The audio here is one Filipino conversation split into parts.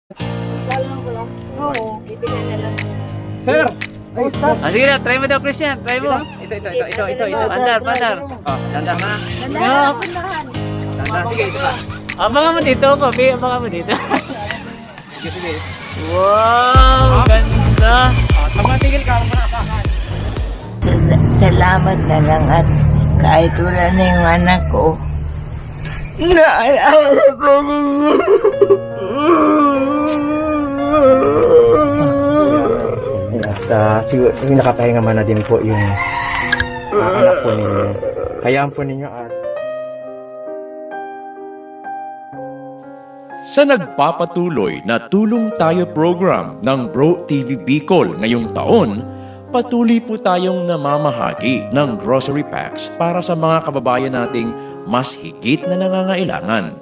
Oo. Bibigyan na lang. Sir! Sige na, try mo daw, Christian. Try mo. Ito. Pandar. Oh, dandar na. Nandahan, pundahan. Dandar, sige, ito pa. Abangan mo dito, Kobe. Abangan mo dito. Sige. Wow, ganda. Tumatigil ka, manapakan. Salamat na lang at kahit wala na yung anak ko, naalala pa ninyo. At siguro, nakapahinga man na din po yung anak po ninyo. Hayaan po ninyo at Sa nagpapatuloy na Tulong Tayo program ng Bro TV Bicol ngayong taon, patuloy po tayong namamahagi ng grocery packs para sa mga kababayan nating mas higit na nangangailangan.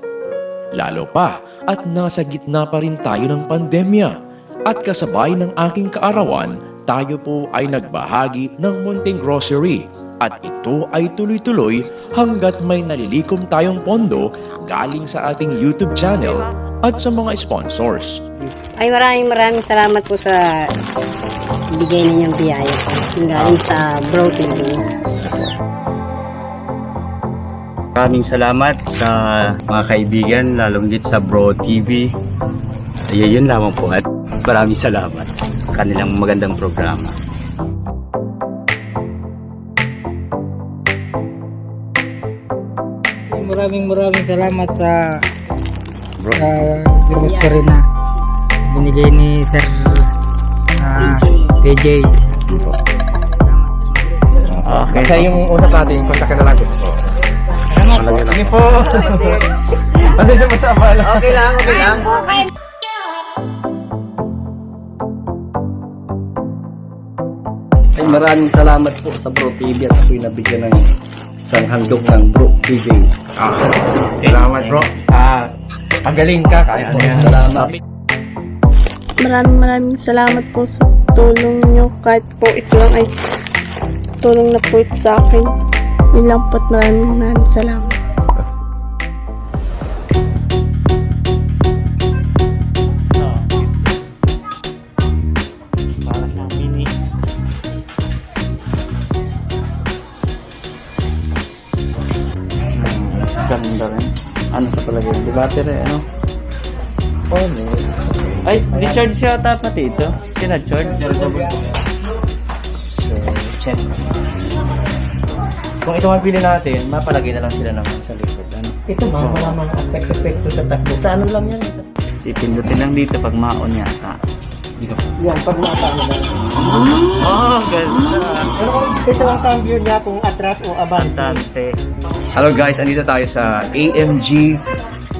Lalo pa at nasa gitna pa rin tayo ng pandemya at kasabay ng aking kaarawan, tayo po ay nagbahagi ng munting grocery at ito ay tuloy-tuloy hanggat may nalilikom tayong pondo galing sa ating YouTube channel at sa mga sponsors. Ay maraming salamat po sa bigay ninyong biyaya po. Galing sa Bro TV. Maraming salamat sa mga kaibigan, lalong dit sa Bro TV. Yun lamang po at maraming salamat sa kanilang magandang programa. maraming salamat sa grocery na binigay ni Sir PJ. Okay. Kasi yung usap natin, kontak na lang. Salamat. Sige po. Ano siya masama lang? Okay lang. Ay, maraming salamat po sa Bro TV at ako'y nabigyan ng isang handog ng Bro TV. Salamat bro. Pagaling ka. Kaya mo yan. Salamat. Maraming salamat po sa tulong nyo. Kahit po ito lang ay tulong na po ito sa akin. Yun lang po at maraming salamat. Para sa mini. Ganda rin. Ano sa palagay? Di battery, ano? Ay, recharge siya ata pati ito. Sinacharge. Check. Kung ito mapili natin, mapalagay na lang sila naman sa likod. Ano? Ito wala mang effect-effecto sa takbo. Sa ano lang yan? Ipindutin lang dito pag maon yata. Dito. Yan, pag nakasama na. Oh, ganda. Pero kung ito ang cambio niya kung atras o abante. Bastante. Hello guys, andito tayo sa AMG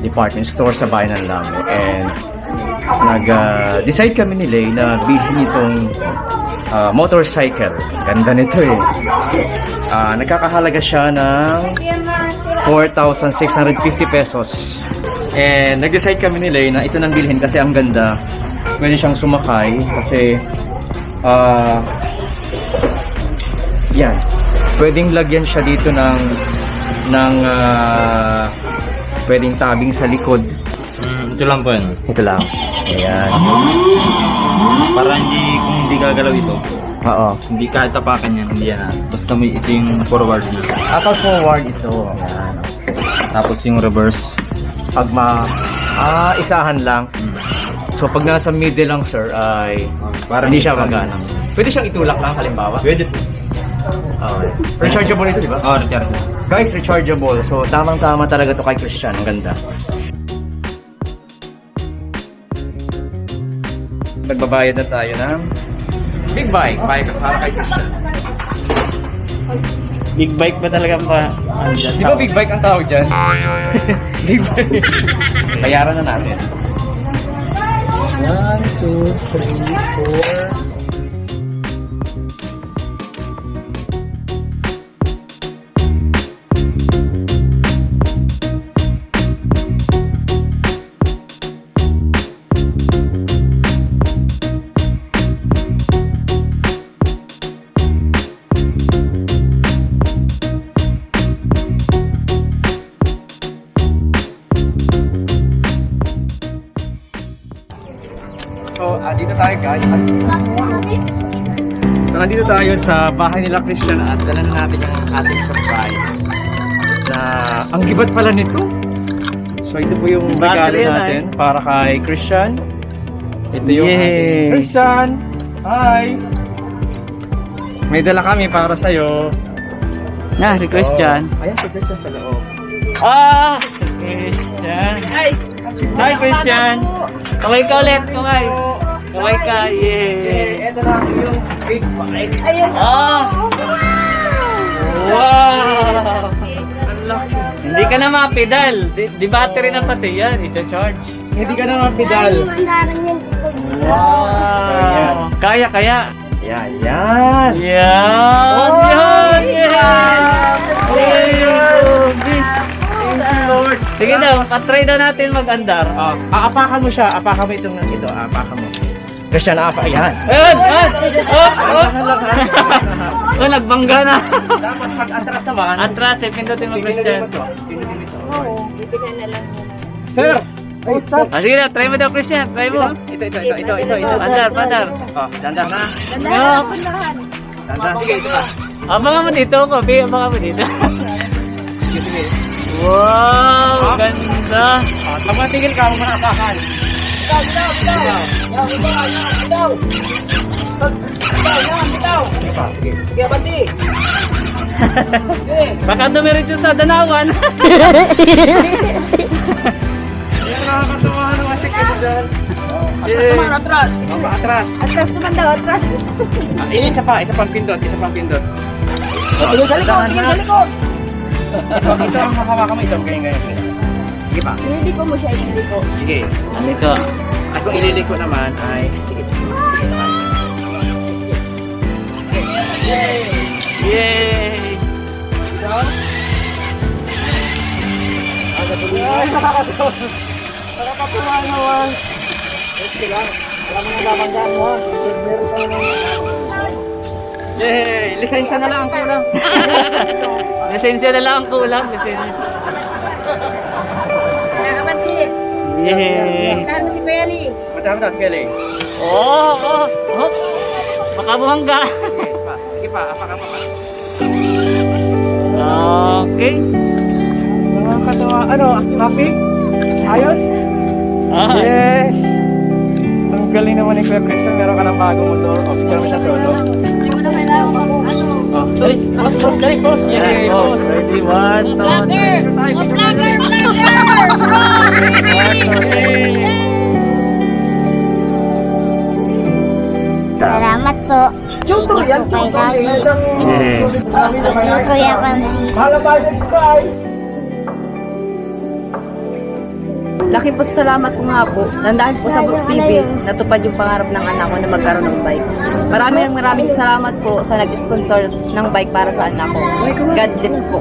Department Store sa Bayan ng Lambo and nag-decide kami ni Lay na bilhin itong motorcycle. Ganda nito eh. Nagkakahalaga siya ng 4,650 pesos. And nag-decide kami ni Lay na ito nang bilhin kasi ang ganda. Pwede siyang sumakay kasi yan. Pwedeng lagyan siya dito ng pwedeng tabing sa likod. Ito lang po yun. Ito lang. Ayan. Para kung hindi gagalaw ito, Oo. hindi kahit tapakan yan, hindi yan. Basta may ito yung forward niya. Kapag forward ito. Ayan. Tapos yung reverse. Pag isahan lang. So pag nasa middle lang sir ay Para hindi siya magana. Pwede siyang itulak lang halimbawa. Pwede po. Okay. Rechargeable ito, di ba? Oh, recharge. Guys, rechargeable. So tamang-tama talaga to kay Christian. Ang ganda. Nagbabayad na tayo ng big bike. Bike para kay Christian. Big bike ba talaga pa? Di ba big bike ang tawag dyan? Big bike. Bayaran na natin. 1, 2, 3, 4. Dito tayo guys. So, nandito tayo sa bahay nila Christian at dala na natin yung ating surprise. Na ang gibat pala nito. So ito po yung regalo Battery natin para kay Christian. Ito yung Yay! ating Christian. Hi! May dala kami para sa'yo. Na, si Christian. Oh, ayan si Christian sa loob. Ah! Si Christian. Hi! Hi, Christian! Kaway ka ulit, kaway. Kaway ka, yay! Ito na yung big bike. Ah! Wow! Ang laki. Hindi ka na mapedal. Di battery na pati yan. I-charge. Hindi ka na mapedal. Wow! Kaya, kaya. Yan, yan. Yan! Oh, Yan! yeah! Yan! Thank you, Lord. Sige daw, patry daw natin mag-andar. Apakan mo siya. Apakan mo ito. Apakan mo. Christian, ayan. Ayan! Ayan! Oh, nagbangga na. Tapos pag atras naman. Atras, eh, pindutin mo, Christian. Sir! Ah, sige na, try mo daw, Christian. Try mo. Ito. Andar, andar. Oh, dandan na. Yeah. Dandan. Sige, ito pa. Abangan mo dito, Kobe. Abangan mo dito. Sige. Wow! Ganda! Tigil ka, huwag mo na apakan. Baka dumiretso sa Danawan. Nakakatawa naman si Christian. Atras! Atras. Atras naman daw, atras. Isa pang pindot. Ito sa likod. Ito ang hahawakan mo, ito ang ganyan. Sige pa. Hindi ko mo siya ililiko. Sige. Ito. At kung ililiko naman ay... Yay! Nakakatuwa naman. Okay lang. Alam mo na lamang dyan mo. Meron sa naman. Yay! Lisensya na lang ang kulang. Lisensya na lang ang kulang. Lisensya. Yay! Tahan mo si Kuya Lee. Matama na, sige, Lay. Oh! Baka buhangga. Sige pa, apakan pa. Okay. Nakakatawa. Ano, happy? Ayos? Ah, Yes! Ang galing naman ni Kuya Christian. Meron ka ng bagong motor. Oh, picture mo siya solo. Hindi mo na kailangan mo. Oh, Post, dali, post. Yay! Post. Ready, 1, 2, 3. Salamat po. Tutorial, tutorial. Yung Kuya Pansi. Laki po salamat po nga po. Nandahil po sa Brook TV, natupad yung pangarap ng anak ko na magkaroon ng bike. Maraming salamat po sa nag-sponsor ng bike para sa anak ko. God bless po.